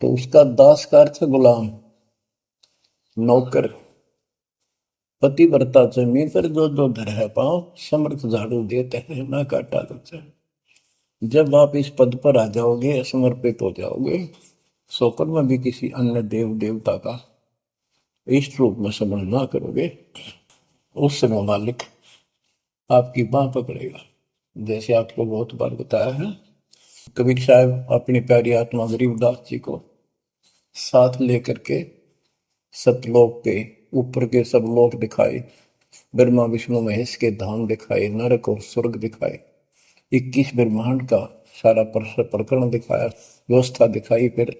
तो उसका दास का अर्थ है गुलाम, नौकर। पतिव्रता जमी पर जो जो धर है पाँव, समर्थ झाड़ू देते हैं ना काटा देते हैं। जब आप इस पद पर आ जाओगे, समर्पित हो जाओगे, सोकर में भी किसी अन्य देव देवता का इष्ट रूप में समझ ना करोगे, उस समय मालिक आपकी बाह पकड़ेगा। जैसे आपको बहुत बार बताया है, कबीर साहब अपनी प्यारी आत्मा गरीबदास जी को साथ लेकर के सतलोक के ऊपर के सब लोक दिखाए, ब्रह्मा विष्णु महेश के धाम दिखाए, नरक और स्वर्ग दिखाए, 21 ब्रह्मांड का सारा प्रकरण दिखाया, व्यवस्था दिखाई। फिर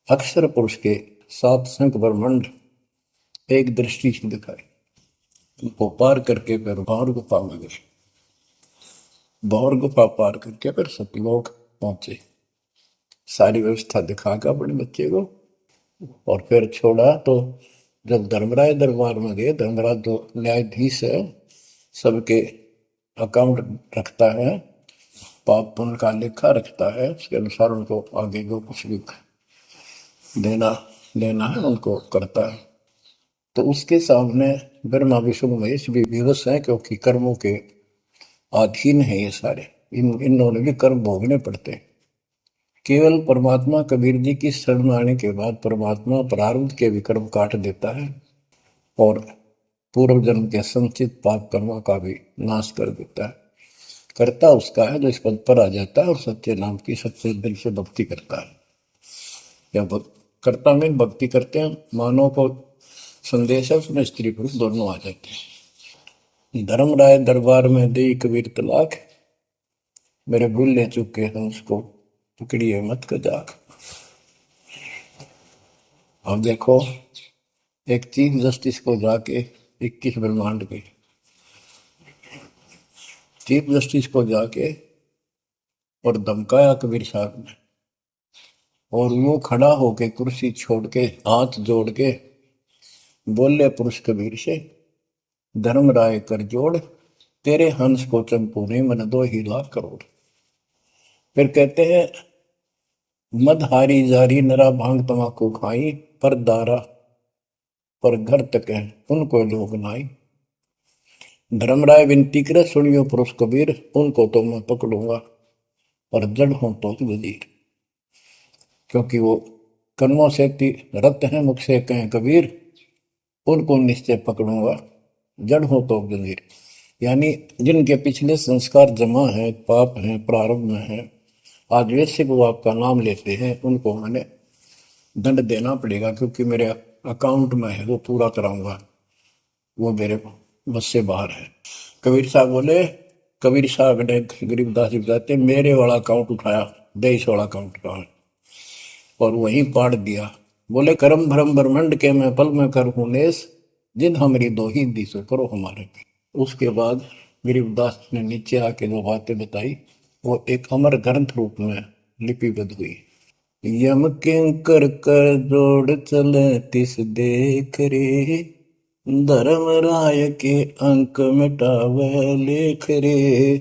अक्षर पुरुष के 7 संख ब्रह्मांड एक दृष्टि से दिखाए। उनको पार करके फिर भौर गुफा में गए, भौर गुफा पार करके फिर सतलोक पहुंचे, सारी व्यवस्था दिखा के अपने बच्चे को, और फिर छोड़ा। तो जब धर्मराय दरबार में गए, धर्मराज जो न्यायाधीश है, सबके अकाउंट रखता है, पाप पुण्य का लेखा रखता है, उसके अनुसार उनको आगे जो कुछ भी देना लेना है उनको करता है। तो उसके सामने ब्रह्मा विष्णु महेश भी विवश है, क्योंकि कर्मों के अधीन है ये सारे, इन्होंने भी कर्म भोगने पड़ते हैं। केवल परमात्मा कबीर जी की शरण में आने के बाद परमात्मा प्रारब्ध के विक्रम काट देता है और पूर्व जन्म के संचित पाप कर्मों का भी नाश कर देता है। करता उसका है जो इस पद पर आ जाता है और सच्चे नाम की सच्चे दिल से भक्ति करता है। या करता में भक्ति करते हैं, मानव को संदेश है, उसमें स्त्री पुरुष दोनों आ जाते हैं। धर्मराय दरबार में दे कबीर तलाक, मेरे भूल ले चुके हैं उसको पकड़िए मत कजाक। अब देखो, एक चीफ जस्टिस को जाके 21 ब्रह्मांड के चीफ जस्टिस को जाके और धमकाया कबीर साहब ने, और वो खड़ा होके कुर्सी छोड़ के हाथ जोड़ के बोले पुरुष कबीर से, धर्मराय कर जोड़, तेरे हंस को चंपू ने मन 2 ही लाख करोड़। फिर कहते हैं, मदहारी जारी नरा भांग तमाकू खाई, पर दारा पर घर तक है उनको लोग नाई। धर्मराय विनती करे, सुनियो पुरुष कबीर, उनको तो मैं पकड़ूंगा और जड़ हूं तो वजीर। क्योंकि वो कर्मों से रत हैं, मुख से कहें कबीर, उनको निश्चय पकड़ूंगा, जड़ हो तो वजीर। यानी जिनके पिछले संस्कार जमा है, पाप हैं, प्रारब्ध में है, आज वैसे वो आपका नाम लेते हैं, उनको मैंने दंड देना पड़ेगा, क्योंकि मेरे अकाउंट में है, वो पूरा कराऊंगा, वो मेरे बस से बाहर है। कबीर साहब बोले, कबीर साहब ने गरीबदास जी बताते, मेरे वाला अकाउंट उठाया, 23 वाला अकाउंट उठाया और वहीं पाड़ दिया। बोले, करम भरम ब्रह्मंड के मैं पल में कर हूं नेस, जिन हमारी 2 ही दिशो करो हमारे पे। उसके बाद गरीबदास ने नीचे आके जो बातें बताई, वो एक अमर ग्रंथ रूप में लिपिबद्ध हुई। यम किंकर कर जोड़ चले तिस देख रे, धर्म राय के अंक मिटावे लेख रे,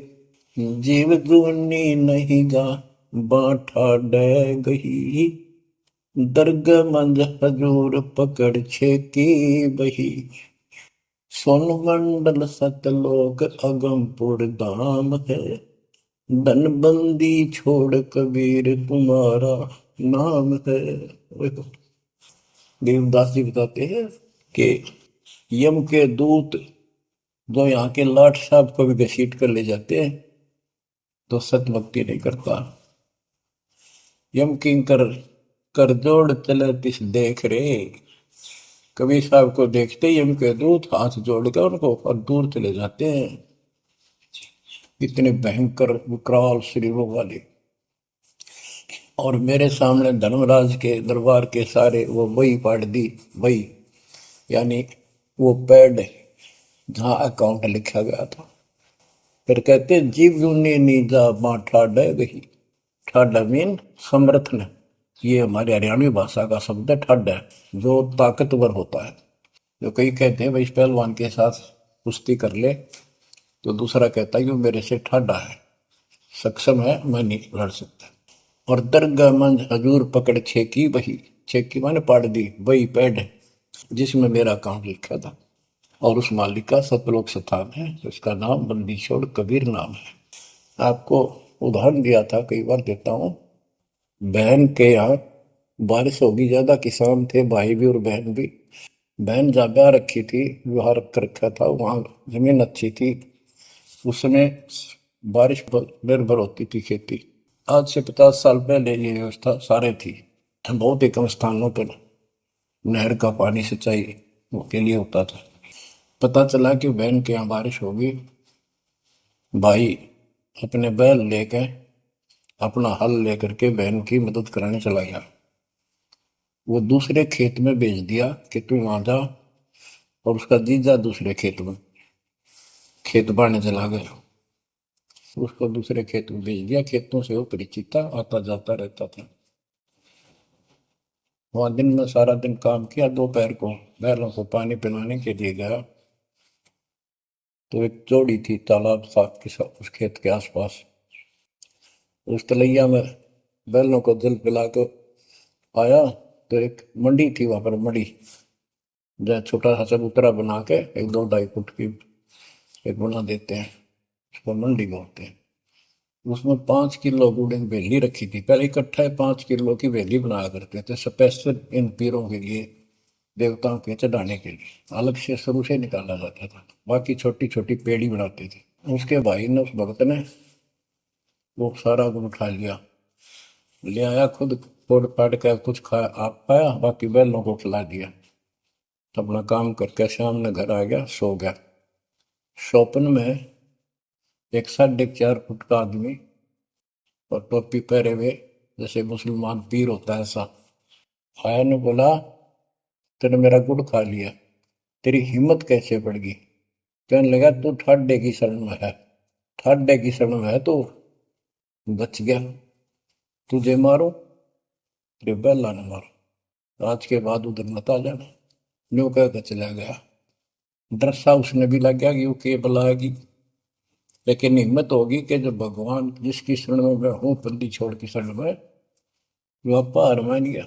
जीव जूनी नहीं जा बाठा डे गही, दर्ग मंज हजूर पकड़ छे की बही। सोन मंडल सतलोक अगमपुर धाम है, धनबंदी छोड़ कबीर तुम्हारा नाम है। देवदास जी बताते हैं कि यम के दूत जो यहाँ के लाट साहब को भी घसीट कर ले जाते हैं, तो सत भक्ति नहीं करता। यम किंकर कर जोड़ चले तिस देख रे, कबीर साहब को देखते ही यम के दूत हाथ जोड़कर उनको और दूर चले जाते हैं। इतने भयंकर विकराल शरीरों वाले। और मेरे सामने धर्मराज के दरबार के सारे वो वही पाड़ दी, वही यानी वो पैड जहाँ अकाउंट लिखा गया था। फिर कहते, जीव जूनी नीजा मां ठाडा गही। ठाडा मीन समर्थन, ये हमारी हरियाणवी भाषा का शब्द है ठाडा, जो ताकतवर होता है। जो कई कहते हैं भाई इस पहलवान के साथ कुश्ती कर ले, तो दूसरा कहता है कि वो मेरे से ठाडा है, सक्षम है, मैं नहीं लड़ सकता। और दरगाह मंज हजूर पकड़ छेकी वही, छेकी मैंने पाड़ दी वही पैड जिसमें मेरा काम लिखा था। और उस मालिक का सतलोक स्थान है, उसका नाम बंदी छोड़ कबीर नाम है। आपको उदाहरण दिया था, कई बार देता हूँ। बहन के यहाँ बारिश होगी ज्यादा, किसान थे भाई भी और बहन भी। बहन जागा रखी थी, विवाह रख रखा था, वहां जमीन अच्छी थी, उसमें बारिश पर निर्भर होती थी खेती। आज से 50 साल पहले ये व्यवस्था सारे थी। बहुत ही कम स्थानों पर नहर का पानी सिंचाई के लिए होता था। पता चला कि बहन के यहाँ बारिश होगी, भाई अपने बैल लेकर, अपना हल लेकर के बहन की मदद कराने चला गया। वो दूसरे खेत में भेज दिया कि तू वहां जा, और उसका जीजा दूसरे खेत में खेत बाड़ने चला गया। उसको दूसरे खेत में भेज दिया, खेतों से वो परिचित था, आता जाता रहता था। वहां दिन में सारा दिन काम किया, दोपहर को बैलों को पानी पिलाने के लिए गया, तो एक जोड़ी थी तालाब साफ के साथ उस खेत के आसपास। उस तलैया में बैलों को जल पिला कर आया, तो एक मंडी थी वहां पर, मंडी जहाँ छोटा सा चबूतरा बना के एक 2-2.5 फुट की एक बना देते हैं, उसको मंडी बोलते हैं। उसमें 5 किलो गुड़ की वेली रखी थी, पहले इकट्ठा 5 किलो की वेली बनाया करते थे स्पेशल इन पीरों के लिए, देवताओं के चढ़ाने के लिए अलग से शुरू से निकाला जाता था। बाकी छोटी छोटी पेड़ी बनाते थे। उसके भाई ने, उस भक्त ने, वो सारा गुड़ उठा लिया, ले आया, खुद फोड़ फाड़ कर कुछ खाया, आप खाया, बाकी बैलों को खिला दिया। अपना काम करके शाम में घर आ गया, सो गया। स्वप्न में एक 4.5 फुट का आदमी और टोपी पहरे हुए, जैसे मुसलमान पीर होता है ऐसा, आया ने बोला, तूने मेरा गुड़ खा लिया, तेरी हिम्मत कैसे बढ़ गई? कहने लगा, तू ठाड्डे की शरण में है, ठाड्डे की शरण में है तो बच गया, तुझे मारो तेरे बेला न मारो, आज के बाद उधर मत आ जाना। न्यू कह के चला गया। डरसा उसने भी लग गया कि वो के बुलाएगी, लेकिन हिम्मत होगी कि जब भगवान जिसकी शरण में मैं हूँ, बंदी छोड़ की शरण में, वो आपा हार मान गया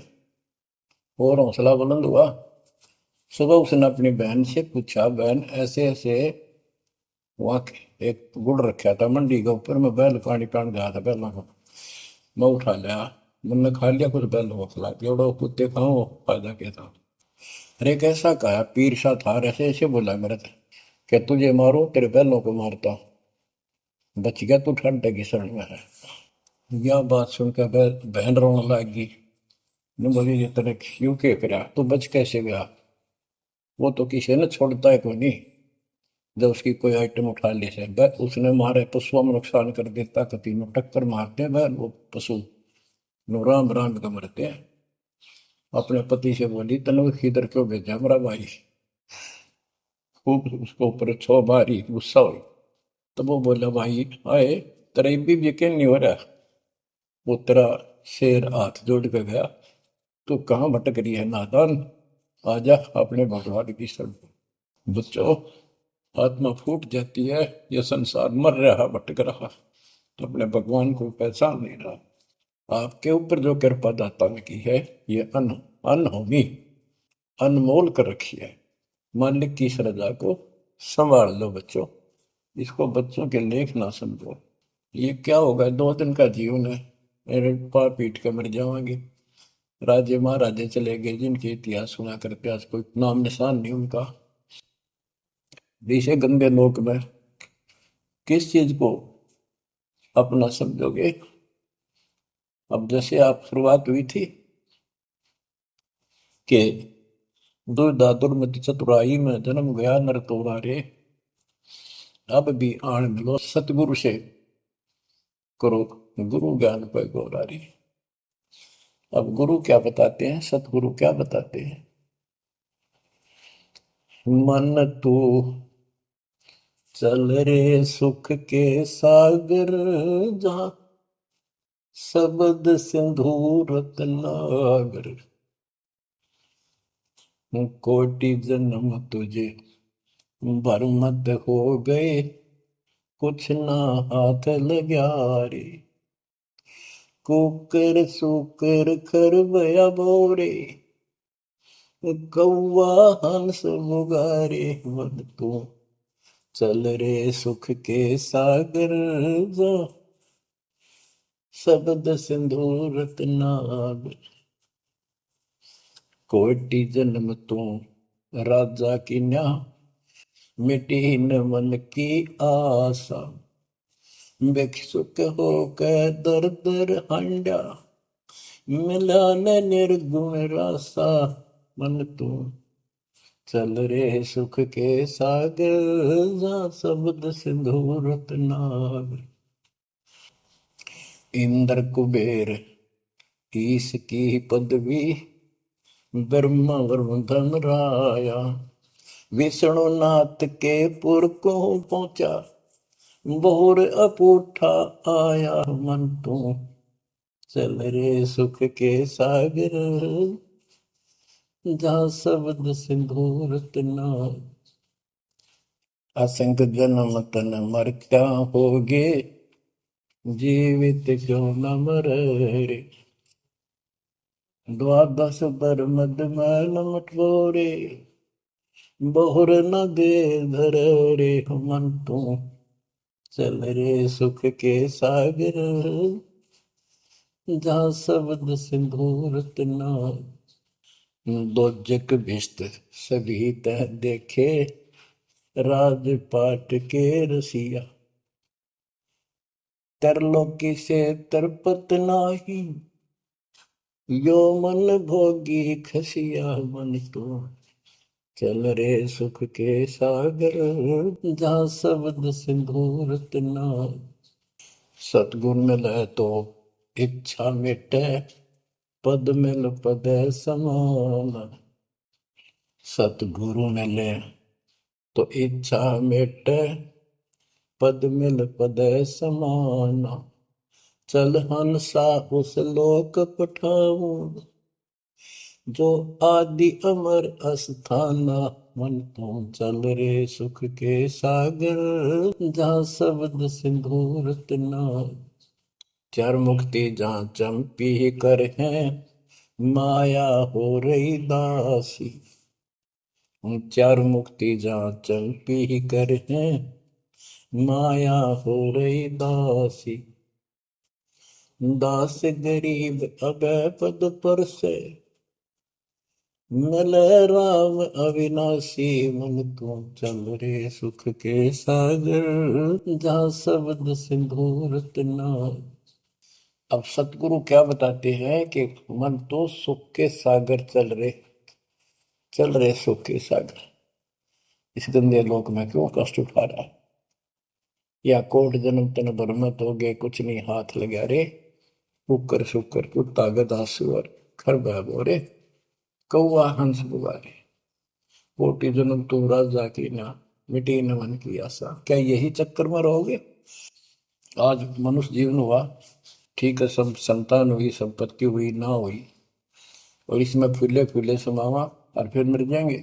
और हौसला बुलंद हुआ। सुबह उसने अपनी बहन से पूछा, बहन ऐसे ऐसे वहां एक गुड़ रखा था मंडी के ऊपर, मैं बैल पानी पान गया था, बैलों को मैं उठा लिया, मैंने खा लिया, कुछ बैलों को खिला दिया, और कुत्ते खाओ फायदा क्या था? अरे कैसा कहा पीर सा था, ऐसे ऐसे बोला मेरे से कि तुझे मारो तेरे बैलों को मारता हूं, बच गया तू ठंडे की शरण में है। यह बात सुनकर बहन रोने लगी। ने बोली, ये तेरे क्यों के फिरा, तू बच कैसे गया? वो तो किसी ने छोड़ता है कोई नहीं, जब उसकी कोई आइटम उठा ली से उसने मारे पशुओं में नुकसान कर देता, कभी में टक्कर मारते हैं वो पशु नो राम राम का मरते हैं। अपने पति से बोली, तनु इधर क्यों भेजा मेरा भाई? खूब उसको ऊपर छो मारी, गुस्सा हुई। तब वो बोला, भाई आए तेरा भी यकीन नहीं हो रहा? वो तेरा शेर हाथ जोड़ के गया, तू कहाँ भटक रही है नादान, आजा अपने भगवान की शरण। बच्चों, आत्मा फूट जाती है, यह संसार मर रहा, भटक रहा, तो अपने भगवान को पहचान नहीं रहा। आपके ऊपर जो कृपा दाता ने की है, ये अनहोनी अनमोल कर रखी है। मालिक की श्रद्धा को संभाल लो बच्चों, इसको बच्चों के लेख ना समझो। ये क्या होगा, 2 दिन का जीवन है, मेरे पा पीट के मर जाओगे। राजे महाराजे चले गए, जिनके इतिहास सुना करके आज कोई नाम निशान नहीं उनका। इसे गंदे लोक में किस चीज को अपना समझोगे? अब जैसे आप शुरुआत हुई थी कि दुर्दा दुर्मति चतुराई में जन्म गया नर तोरा रे, अब भी आण मिलो सतगुरु से, करो गुरु ज्ञान पर गौरारी। अब गुरु क्या बताते हैं, सतगुरु क्या बताते हैं? मन तू चल रे सुख के सागर, जहां शब्द सिंधु रतनागर, कोटि जन्म तुझे बरमद हो गए, कुछ ना हाथ लग्या रे। कुकर सुकर खरबया बोरे, कौआ हंस मुगारे। मन तू चल रे सुख के सागर, जो शब्द सिंधु रत्नाग। कोटि जन्म तू राजा की न्या, मिटी न मन की आशा। भिक्षुक होकर दर दर हांडा, मिला न निर्गुण रासा। मन तू चल रे सुख के सागर, जा शब्द सिंधु रत्नाग। इंद्र कुबेर ईश की पदवी, ब्रह्मा वरुण धन राया। विष्णु नाथ के पुर को पहुंचा, बोर अपूठा आया। मन तू चल रे सुख के सागर, जा शब्द सिंधु रत्नाग। असंख जन्म तन मरता होगे, जीवित क्यों न मरे रे। द्वादश बर मद मैल मटोरे, बहुर न दे धर रे। मन तू चल रे सुख के सागर, जा शब्द सिंधु रत्नाग। दोजक भिस्त सभी तह देखे, राजपाट के रसिया। तरलोकी से तरपत नाही, यो मन भोगी खसिया। मन तो चल रे सुख के सागर, जा शब्द सिंधु रत्नाग। सतगुण मिले तो इच्छा मिटे, पद मिल पद समान। सतगुरु मिले तो इच्छा मिटे, पद मिल पद समान। चल हंसा उस लोक पठाऊं, जो आदि अमर अस्थाना। मन तू चल रे सुख के सागर, जा शब्द सिंधु रत्नाग। चार मुक्ति जहाँ चंपी कर है, माया हो रही दासी। चार मुक्ति जहाँ चंपी कर है, माया हो रही दासी। दास गरीब अभय पद पर से, मिले राम अविनाशी। मन तू चल रे सुख के सागर, जा शब्द सिंधु रत्नाग। अब सतगुरु क्या बताते हैं कि मन तो सुख के सागर चल रहे सुख के सागर। इस गंदे लोक में क्यों कष्ट उठा रहा है, या कोट जन्म तन भरमत हो गए, कुछ नहीं हाथ लगा रे। कुकर शुकर कुत्ता गधा सुअर खरबा बोरे, कौआ हंस बुआरे। कोटि जन्म तू राजा की ना, मिटी न मन की आशा। क्या यही चक्कर में रहोगे? आज मनुष्य जीवन हुआ, ठीक है, सब संतान हुई, संपत्ति हुई ना हुई, और इसमें फूले फूले समावा और फिर मर जाएंगे।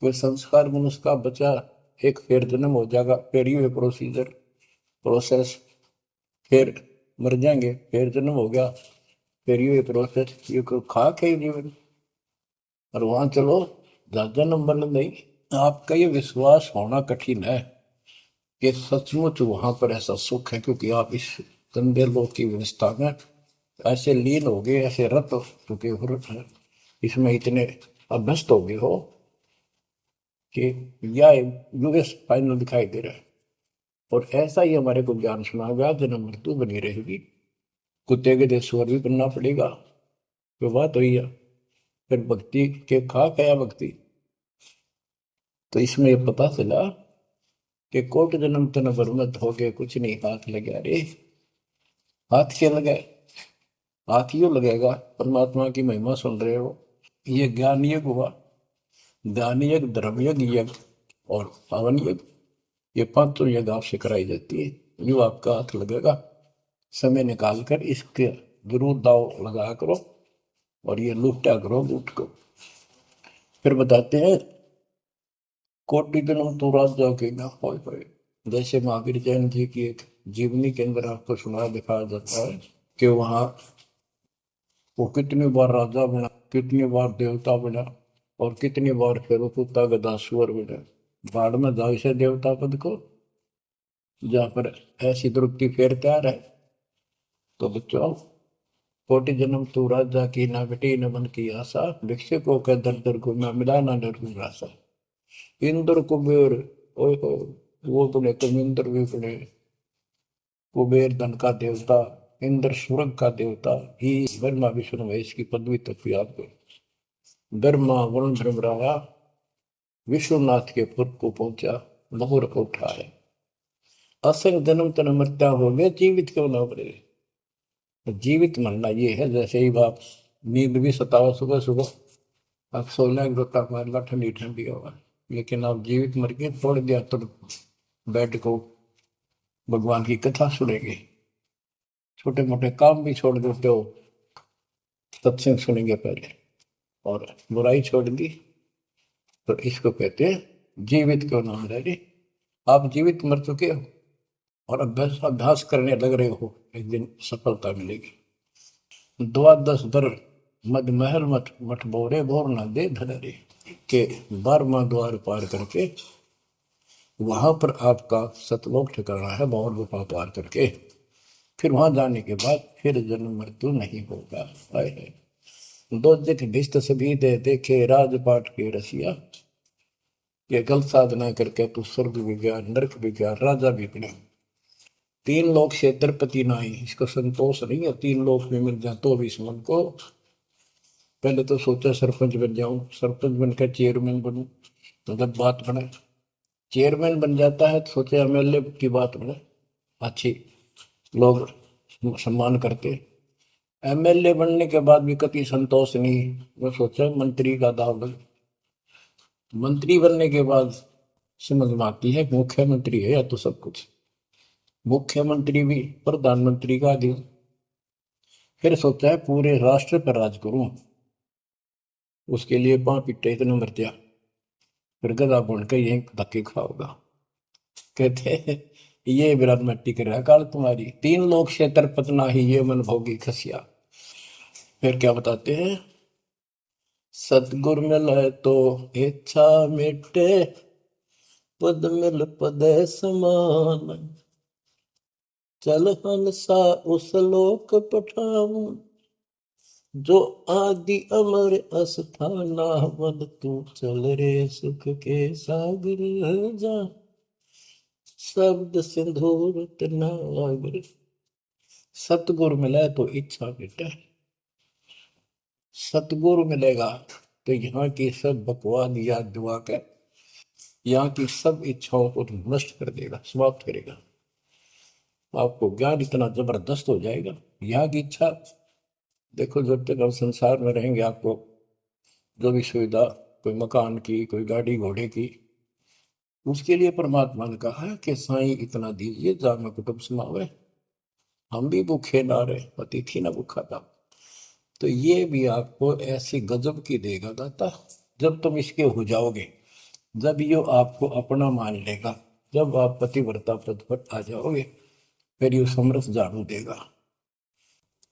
कोई संस्कार मनुष्य का बचा, एक फिर जन्म हो जाएगा, फिर ये प्रोसेस, फिर मर जाएंगे, फिर जन्म हो गया, फिर ये प्रोसेस। ये कोई खाक है जीवन? और वहां चलो ज्यादा नंबर नहीं। आपका ये विश्वास होना कठिन है कि सचमुच वहां पर ऐसा सुख है, क्योंकि आप इस गंदे लोक की व्यवस्था में ऐसे लीन हो गए, ऐसे रत हो चुके हो, इसमें इतने अभ्यस्त हो गए हो कि यह यूएस फाइनल दिखाई दे रहा है। और ऐसा ही हमारे को ज्ञान सुना गया, जन्म मृत्यु बनी रहेगी, कुत्ते के देश स्वर भी बनना पड़ेगा। तो बात हुई है, फिर भक्ति के खाक है या भक्ति। तो इसमें यह पता चला कि कोट जन्म तन बरमत हो गए, कुछ नहीं हाथ लगा रे। हाथ क्या लगाए? हाथ यूं लगेगा, परमात्मा की महिमा सुन रहे हो। ये ज्ञान यज्ञ हुआ, दान यज्ञ, धर्म यज्ञ और पावन यज्ञ, ये पांचों यज्ञ आपसे कराई जाती है। यूं आपका हाथ लगेगा, समय निकाल कर इसके जरूर दाव लगा करो, और ये लूटा करो लूट को। फिर बताते हैं, कोटि जन्म तू राजा के ना होए। जैसे महावीर जैन जी की एक जीवनी के अंदर आपको सुना दिखाया जाता है कि वहां वो कितनी बार राजा बना, कितनी बार देवता बना, और कितनी बार फिर वो कुत्ता गधा सुअर बना। भाड़ में जाओ इसे देवता पद को, जहां पर ऐसी दुरुक्ति फिर तैयार है। तो बच्चों, कोटि जन्म तू राजा की, ना बेटी न मन की आशा, भिक्षुक को कह दर दर को, मैं मिला ना डर रासा। इंद्र कुबेर, ओए हो, वो बने तुम इंद्र भी बने। कुबेर धन का देवता, इंद्र स्वर्ग का देवता ही, ब्रह्मा विष्णु महेश की पदवी तक भी आपको। ब्रह्मा वरुण भ्रमराया विश्वनाथ के पुर को पहुंचा, बहुर को उठाया। असंग जन्म तन मृत्या हो गए, जीवित क्यों ना बने। जीवित मरना ये है, जैसे ही बाप नींद भी सतावा सुबह सुबह, आप सो लें गोता मारना ठंडी ठंडी होगा, लेकिन आप जीवित मर के छोड़ दिया तो बेड को भगवान की कथा सुनेंगे, छोटे मोटे काम भी छोड़ देते हो, सत्संग सुनेंगे पहले, और बुराई छोड़ दी, तो इसको कहते हैं जीवित क्यों ना रह रही। आप जीवित मर चुके हो और अभ्यास अभ्यास करने लग रहे हो, एक दिन सफलता मिलेगी। द्वादश दर मद महल मठ मठ बोरे बोर न दे धनरे, के 12वां द्वार पार करके वहां पर आपका सतलोक ठिकाना है, भौर गुफा पार करके फिर वहां जाने के बाद फिर जन्म मृत्यु नहीं होगा। है दो जित भिष्ट सभी दे देखे, राजपाट के रसिया, ये गलत साधना करके तू स्वर्ग भी गया, नरक भी गया, राजा भी बना। 3 लोक से द्रपति नाही, इसको संतोष नहीं है, 3 लोक में मिल जाए तो भी इस मन को। पहले तो सोचा सरपंच बन जाऊं, सरपंच बनकर चेयरमैन बनूं, तो जब बात बने चेयरमैन बन जाता है तो सोचे एमएलए की बात बने, अच्छी लोग सम्मान करते। एमएलए बनने के बाद भी कभी संतोष नहीं, मैं सोचा मंत्री का दाव लगे। मंत्री बनने के बाद समझ में आती है मुख्यमंत्री है या तो सब कुछ, मुख्यमंत्री भी प्रधानमंत्री का अधिक। फिर सोचा है पूरे राष्ट्र पर राज करूं, उसके लिए पांव पिट्टे इतने मर दिया, फिर गधा बन के यही धक्के खाओगा। कहते हैं ये विराट मट्टी कर रहा काल तुम्हारी, 3 लोग क्षेत्र पतना ही, ये मन भोगी खसिया। फिर क्या बताते हैं, सतगुर मिले तो इच्छा मिटे, पद मिल पद समान, चल हंसा उस लोक पठाऊं, जो आदि अमर अस्थाना, मन तू चल रे सुख के सागर जा, शब्द सिंधुर तनागर। सतगुरु मिले तो इच्छा मिटे, सतगुरु मिलेगा तो यहाँ की सब बकवाद याद दुआ कर, यहाँ की सब इच्छाओं को नष्ट कर देगा, समाप्त करेगा। आपको ज्ञान इतना जबरदस्त हो जाएगा। यहाँ की इच्छा देखो, जब तक हम संसार में रहेंगे, आपको जो भी सुविधा, कोई मकान की, कोई गाड़ी घोड़े की, उसके लिए परमात्मा ने कहा है कि साईं इतना दीजिए जामे कुटुंब समावे, हम भी भूखे ना रहे, अतिथि ना भूखा था। तो ये भी आपको ऐसी गजब की देगा दाता, जब तुम इसके हो जाओगे, जब ये आपको अपना मान लेगा, जब आप पतिव्रता पद पर आ जाओगे, फिर ये समरस झाड़ू देगा।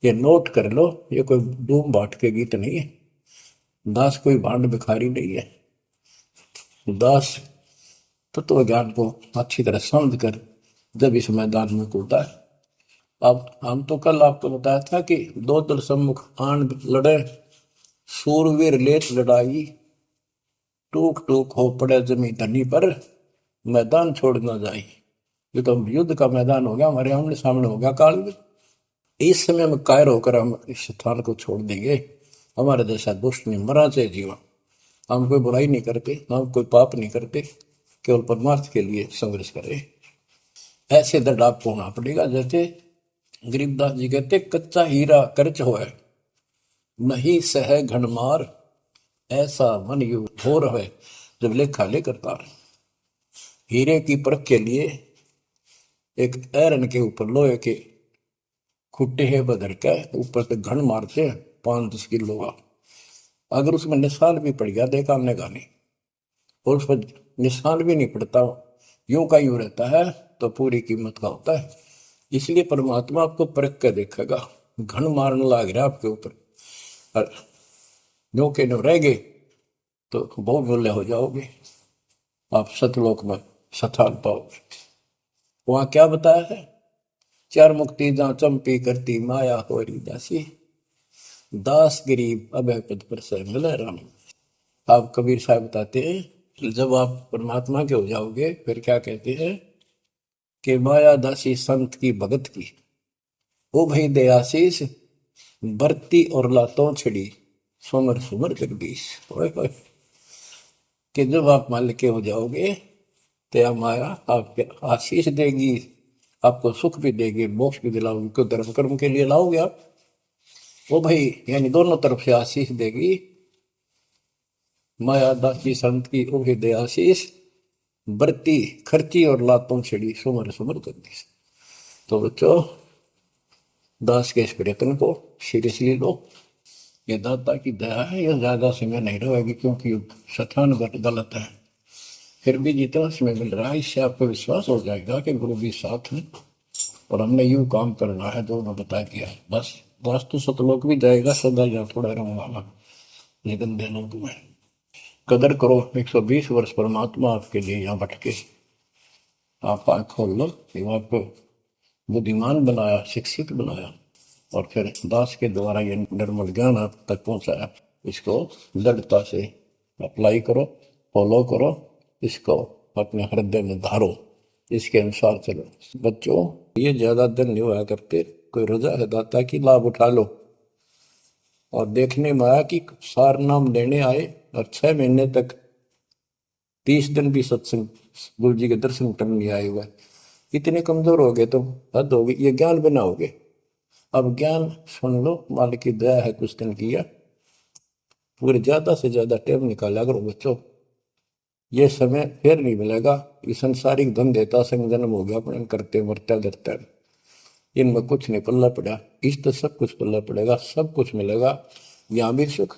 ये नोट कर लो, ये कोई डूम बाट के गीत नहीं है, दास कोई भांड भिखारी नहीं है। दास तत्व ज्ञान को अच्छी तरह समझ कर जब इस मैदान में कूदा है। अब हम तो कल आपको बताया था कि 2 दल सम्मुख आन लड़े, सूरवीर लेत लड़ाई, टूक टूक हो पड़े जमी धनी पर, मैदान छोड़ ना जाए। ये तो युद्ध का मैदान हो गया, हमारे आमने सामने हो गया काल। इस समय में कायर होकर हम इस स्थान को छोड़ देंगे, हमारे जैसा दुष्ट नहीं मरा चाहे जीवन। हम कोई बुराई नहीं करते, हम कोई पाप नहीं करते, केवल परमार्थ के लिए संघर्ष करें। ऐसे दृढ़ आपको होना पड़ेगा, जैसे गरीबदास जी कहते, कच्चा हीरा कर्च होए, नहीं सह घनमार, ऐसा मन यू हो रहे जब लेखा लेकर तार। हीरे की परख के लिए एक ऐरन के ऊपर लोहे के खुट्टे है बदर के ऊपर से घन मारते हैं 5-10 किलो का, अगर उसमें निशान भी पड़ गया देखा हमने गाने, और उस पर निशान भी नहीं पड़ता, यूं का यूं रहता है, तो पूरी कीमत का होता है। इसलिए परमात्मा आपको परख कर देखेगा, घण मारने लग रहा आपके ऊपर, और जो के न रह गए तो बहुत मूल्य हो जाओगे, आप सतलोक में स्थान पाओगे। वहां क्या बताया है, चार मुक्ति जहां चंपी करती माया होरी दासी, दास गरीब अभय पद पर से मिले राम। आप कबीर साहब बताते हैं जब आप परमात्मा के हो जाओगे फिर क्या कहते हैं कि माया दासी संत की भगत की, ओ भाई दे आशीष बरती और लातों छिड़ी, सुमर सुमर जगदीश। ओए होए, कि जब आप मालिक के हो जाओगे तो यह माया आपके आशीष देगी, आपको सुख भी देगी, मोक्ष भी दिलाओगी, क्यों धर्म कर्म के लिए लाओगे आप, वो भाई यानी दोनों तरफ से आशीष देगी। माया दासी संत की ओहे दे आशीष, बरती खर्ची और लातों छिड़ी, सुमर सुमर जगदीश। तो बच्चों दास के इस प्रयत्न को सीरियसली लो, ये दाता की दया है, ये ज्यादा समय नहीं रहेगी क्योंकि स्थान गलत है, फिर भी जितना समय मिल रहा है इससे आपको विश्वास हो जाएगा कि गुरु भी साथ है और हमने यूं काम करना है जो उन्होंने बता दिया। बस वास्तु सतलोक भी जाएगा, सदा या थोड़ा रहूंगा लेकिन लोक में कदर करो। 120 वर्ष परमात्मा आपके लिए यहाँ भटके, आप आँख खोल लो, आपको बुद्धिमान बनाया, शिक्षित बनाया और फिर दास के द्वारा ये निर्मल ज्ञान आप तक पहुंचाया। इसको दृढ़ता से अप्लाई करो, फॉलो करो, इसको अपने हृदय में धारो, इसके अनुसार चलो। बच्चों ये ज्यादा दिन नहीं हुआ करते, कोई रजा है दाता की, लाभ उठा लो। और देखने में आया कि सार नाम लेने आए और 6 महीने तक 30 दिन भी सत्संग गुरु जी के दर्शन करने नहीं आए हुए, इतने कमजोर हो गए तो हद होगी, ये ज्ञान बनाओगे। अब ज्ञान सुन लो, मालिक की दया है, कुछ दिन किया, पूरे ज्यादा से ज्यादा टाइम निकाला करो बच्चों, ये समय फिर नहीं मिलेगा। ये संसारिक धन देता संग जन्म हो गया अपने करते मरते डरते, इनमें कुछ नहीं पल्ला पड़ा, इस तो सब कुछ पल्ला पड़ेगा, सब कुछ मिलेगा, यहाँ भी सुख